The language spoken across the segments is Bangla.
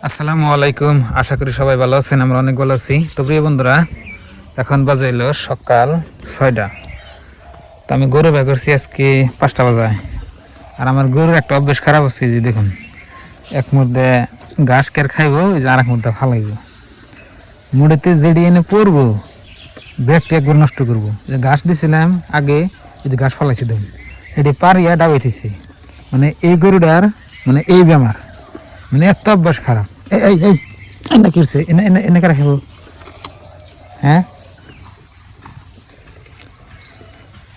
আসসালামু আলাইকুম। আশা করি সবাই ভালো আছেন, আমরা অনেক ভালো আছি। তো প্রিয় বন্ধুরা, এখন বাজে হলো সকাল 6টা। তো আমি গরু বের করছি আজকে 5টা বাজায়। আর আমার গরুর একটা অভ্যেস খারাপ হচ্ছে, যে দেখুন, এক মধ্যে ঘাস কের খাইবো, ওই যে আর এক মধ্যে ফালাইব, মুড়েতে যেটি এনে পড়বো, ব্যাগটি একবার নষ্ট করবো। যে ঘাস দিছিলাম আগে, এই যে ঘাস ফালাইছি দেখুন, এটি পারিয়া ডাবাইতেছি। মানে এই গরুটার মানে এই বেমার, মানে এত অভ্যাস খারাপ। এই এই এই এনে কি হচ্ছে, এনে এনে এনে কারা খাবো? হ্যাঁ,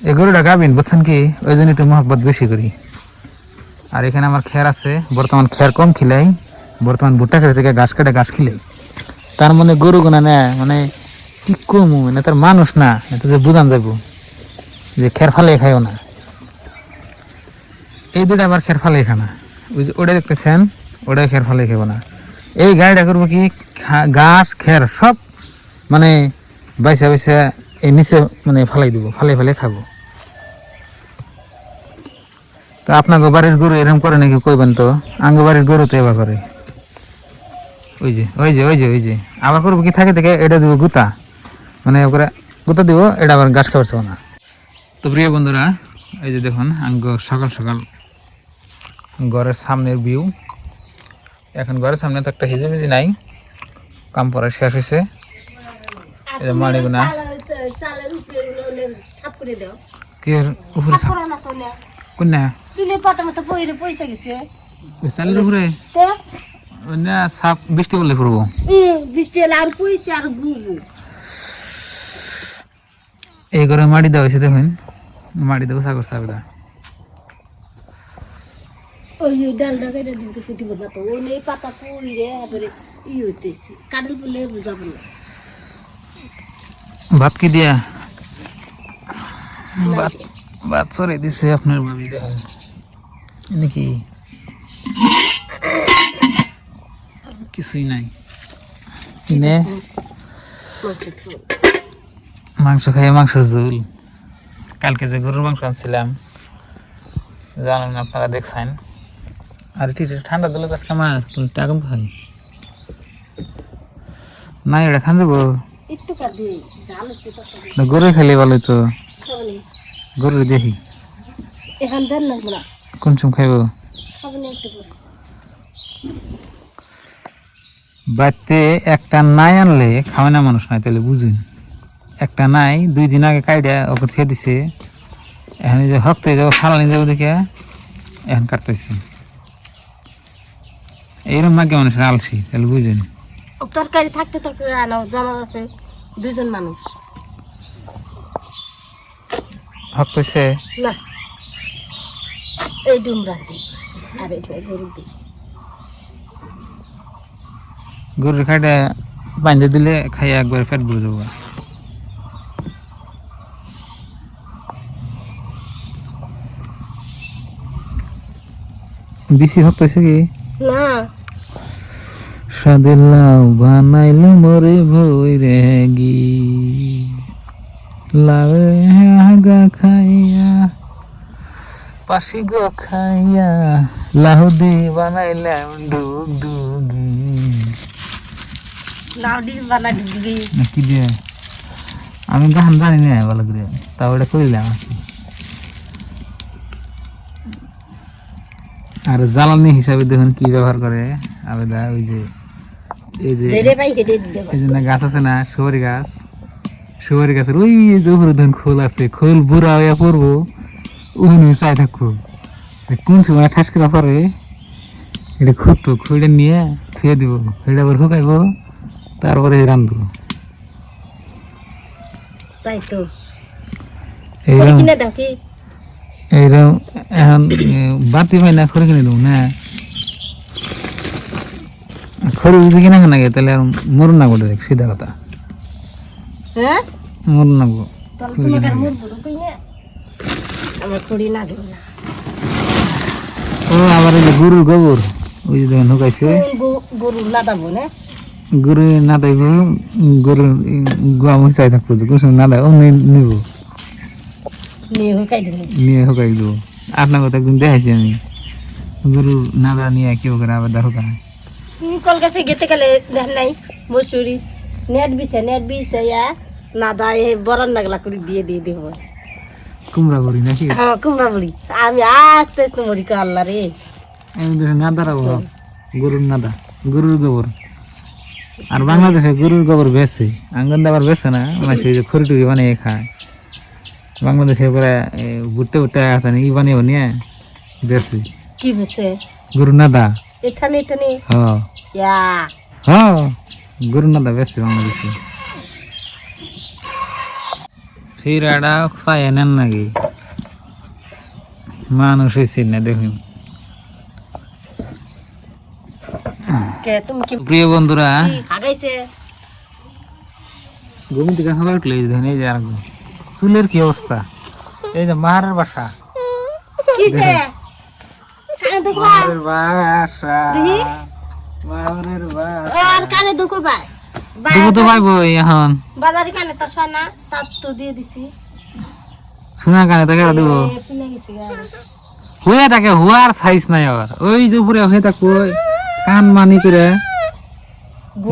এই গরুটা গাবিন, বুঝছেন কি, ওই জন্য একটু মহব্বত বেশি করি। আর এখানে আমার খের আছে, বর্তমান খের কম খিলাই, বর্তমান ভুট্টা খেতে থেকে ঘাস কাটে ঘাস খিলাই। তার মানে গরু গোনা না, মানে কি কম, মানে তার মানুষ না, এটা যে বুঝান যাবো যে খের ফালে খাইও না। এই দুটো আবার খের ফালে খানা, ওই যে ওটা দেখতেছেন, ওটাই খের ফালে খাবো না। এই গাড়িটা করবো কি, ঘাস খের সব মানে বাইসা বাইসা এই নিচে মানে ফালাই দিব, ফালাই ফালাই খাবো। তো আপনাকে বাড়ির গরু এরকম করে নাকি কইবেন তো? আঙ্গ বাড়ির গরু তো এবার করে, ওই যে ওই যে ওই যে ওই যে আবার করবো কি, থাকে থেকে এটা দিব গুতা, মানে ওকে গুতা দিব, এটা আবার ঘাস খাবার চাবো না। তো প্রিয় বন্ধুরা, এই যে দেখুন আঙ্গ সকাল সকাল ঘরের সামনের ভিউ। এখন ঘরের সামনে তো একটা হিজিবিজি নাই, কাম পড়া শেষ হয়েছে। এটা মানিগুনা কি উপরে কোনটা চালের উপরে না সাপ, বৃষ্টি বললে পড়বো। এই করে মাটি দেওয়া হয়েছে দেখুন, মাটি দেবো সাগর সাবদা। ওই ডালটা কেটে দিন কিছু দিব না তো, ওই নেই পাতা পুড়িয়ে এবারে হইতেছি কাডল বলে বুঝাবো না। ভাত কি দিয়া ভাত ভাত সরে দিছে আপনার ভাবি, দেখেন নাকি কিছুই নাই। কিনে মাংস খাই, মাংসের ঝোল। কালকে যে গরুর মাংস আনছিলাম জানেন আপনারা, দেখছেন। আর ঠিক ঠান্ডা দিলে কাজ কামা টাকা খাই না, এটা খান যাবো একটু কাটে জাল আছে গরু খেলে ভালো তো, গরু দেখি এখন দেন না বলা কোন চুম খাইব। খাবেন একটু করে বাড়িতে একটা নাই আনলে খাওয়া না মানুষ নাই, তাহলে বুঝুন। একটা নাই, 2 দিন আগে কাইডা ওকে ছেড়ে দিছে, এখন যে হকতে যাবো ফালানি যাবো দেখে এখন কাটতেছি। এইরকম মাকে মানুষের আলসি, তাহলে বুঝুন। তরকারি থাকতে তরকারি আনাও জানা আছে, দুজন মানুষ হকতেছে না এই ডুমরা আর এই গরু দিই গরুর খাইটা বাঁধে দিলে খাইয়া একবার পেট ভরে যাবো। বেশি হকতেছে কি না সাদের লাউ বানাইলে মরে ভই রেগি, লাউে আগা খাইয়া পাশি গো খাইয়া, লাহুদি বানাইলাম ডুগ ডুগি। লাউডি বানা দিবি কি দিয়ে আমি গান জানি না ভালো করে, তাও এটা করিলাম আর কি। আর জ্বালানি হিসাবে দেখুন কি ব্যবহার করে আবেদা, ওই যে এই যে এই যে গাছ আছে না, সুপারি গাছ, সুপারি গাছের ওই যে উপরে দেখুন খোল আছে, খোল বুড়া হইয়া পড়বো, ওখানে চাই থাকবো, কোন সময় ঠাস করা পরে এটা খুঁটবো, খুঁড়ে নিয়ে থুয়ে দিব, এটা আবার শুকাইবো, তারপরে রান্ধবো। তাই তো এইরকম কিনে দাও কি এইরকম এখন বাতি পাই না, খড়ি কিনে দেবো না, খড়ি যদি কিনা খানা গে তাহলে আর মরুন না গোটে, সিধা কথা, হ্যাঁ মরুন না গো। তাহলে তোমাকে মুরগি রুপি না আমার খড়ি না দেব না। ও আবার এই যে গরুর গোবর, ওই যে দেখুন হুকাইছে, গরু লাদাবো না গরু না দেব, গরু গোয়া চাই থাকবো, কোনো সময় না দেয় ও নিব, নিয়ে হুকাই দেবো নিয়ে হুকাই দেবো। আপনার কথা একদিন দেখাইছি আমি, গরু নাদা নিয়ে কেউ করে আবার দেখো কেন কল গাছে গেতে গেলে দেখ নাই মসুরি নেট বিছে নাদা এ বরান নাগলা করে দিয়ে দিব কুমড়া বড়ি নাকি হ্যাঁ কুমড়া বড়ি আমি আস্তে আস্তে মরি কা আল্লাহ রে নাদার অভাব গরুর নাদা গরুর গোবর আর বাংলাদেশে গরুর গোবর বেছে আঙ্গন দাবার বেছে না মানে যে খড়ি টুরি বানিয়ে খায় বাংলাদেশে করে ভুট্টে ভুট্টে ই বানিয়ে বেছে কি বেছে গরুর নাদা এখানে হ্যাঁ ইয়া হ্যাঁ গরুর নাদা বেছে বাংলাদেশে ফির এটা চাই নেন নাকি মানুষ হয়েছে না দেখুন কে তুমি কি প্রিয় বন্ধুরা আগাইছে ঘুম থেকে খাবার উঠলে দেখুন এই যে আর চুলের কি অবস্থা এই যে মাহারের বাসা কিছে কানে দেখবা মাহারের বাসা দেখি মাহারের বাসা আর কানে দুকো ভাই দেখো তো ভাই বই এখন বাজারে কানে তো সোনা তার তো দিয়ে দিছি শোনা কানে তাকে দেবো শুনে গেছি হয়ে থাকে হুয়ার সাইজ নাই আবার ওই যে উপরে হয়ে থাকবো কান মানি করে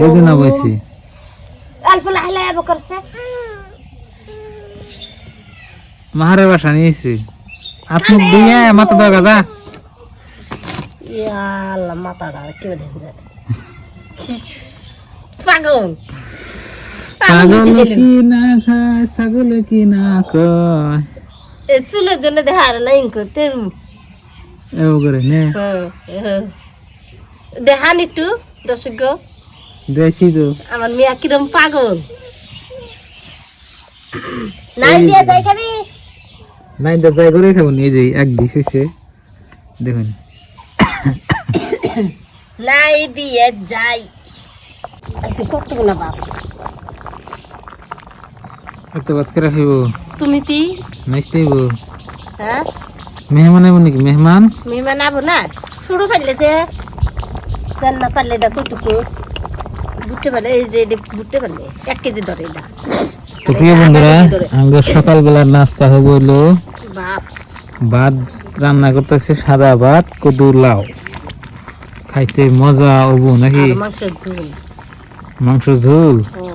এই জন্য বলছি অল্প লাইলা এব করছে মাহারের বাসা নিয়েছি আপনি দিয়ে মাথা দাও গাদা ইয়া আল্লাহ মাথাটা কি বলে পাগল ছাগল কি না খায় ছাগল কি না কয় এ চুলের জন্য দেখা আর নাই করতে এও করে নে দেখান একটু দর্শক দেখি তো আমার মেয়া কিরম পাগল নাই দিয়া যাই খাবি নাই দা যাই করে খাবো এই যে এক ডিশ হইছে দেখুন নাই দিয়ে যাই আচ্ছা কত না বাপ এত বাত করে খাইব তুমি তি নাইস্তাইব হ্যাঁ মেহমান আইব নাকি মেহমান মেহমান আবো না ছোট পারলে যে রান্না পারলে এটা কতটুকু বুটতে পারলে এই যে বুটতে পারলে 1 কেজি ধরে এটা তো প্রিয় বন্ধুরা আমাদের সকালবেলার নাস্তা হবে হলো বাপ ভাত রান্না করতেছে সাদা ভাত কদু লাউ খাইতে মজা হবো নাকি আর মাংসের ঝোল মাংস ঝোল ও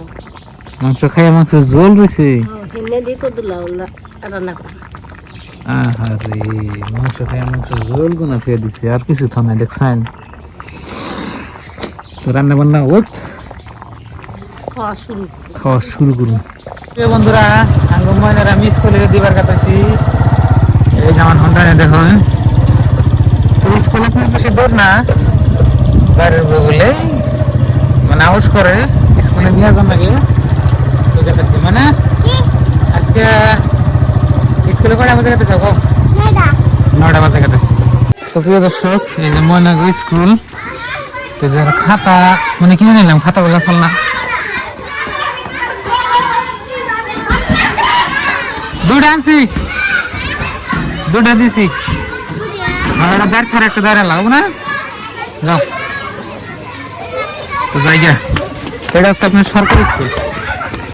মাংস খাইয়া মাংস ঝোল রয়েছে হিনে দিয়ে কত লাউ রান্না করি আহারে মাংস খাইয়া মাংস ঝোল গুনা ফেলে দিছে আর কিছু থানা দেখছেন তো রান্না বান্না ওই খাওয়া শুরু করুন বন্ধুরা আঙ্গমানেরা মিস করে দিবার কাটাছি এই যেমন হন্ডানে দেখুন স্কুলে খুব বেশি দূর না বাড়ির বগলে মানে আউস করে স্কুলে নিয়ে যান নাকি কাটাছি মানে আজকে স্কুলে কয়টা বাজে কাটাছে 9টা বাজে কাটাছি তো প্রিয় দর্শক এই যে ময়নাগো স্কুল তো যে খাতা মানে কিনে নিলাম খাতা বলা চল না দুটা আনছি দুটা দিছি আর একটা দাঁড় ছাড়া একটা দাঁড়া লাগবো না যাও তো যাই গা এটা হচ্ছে আপনার সরকারি স্কুল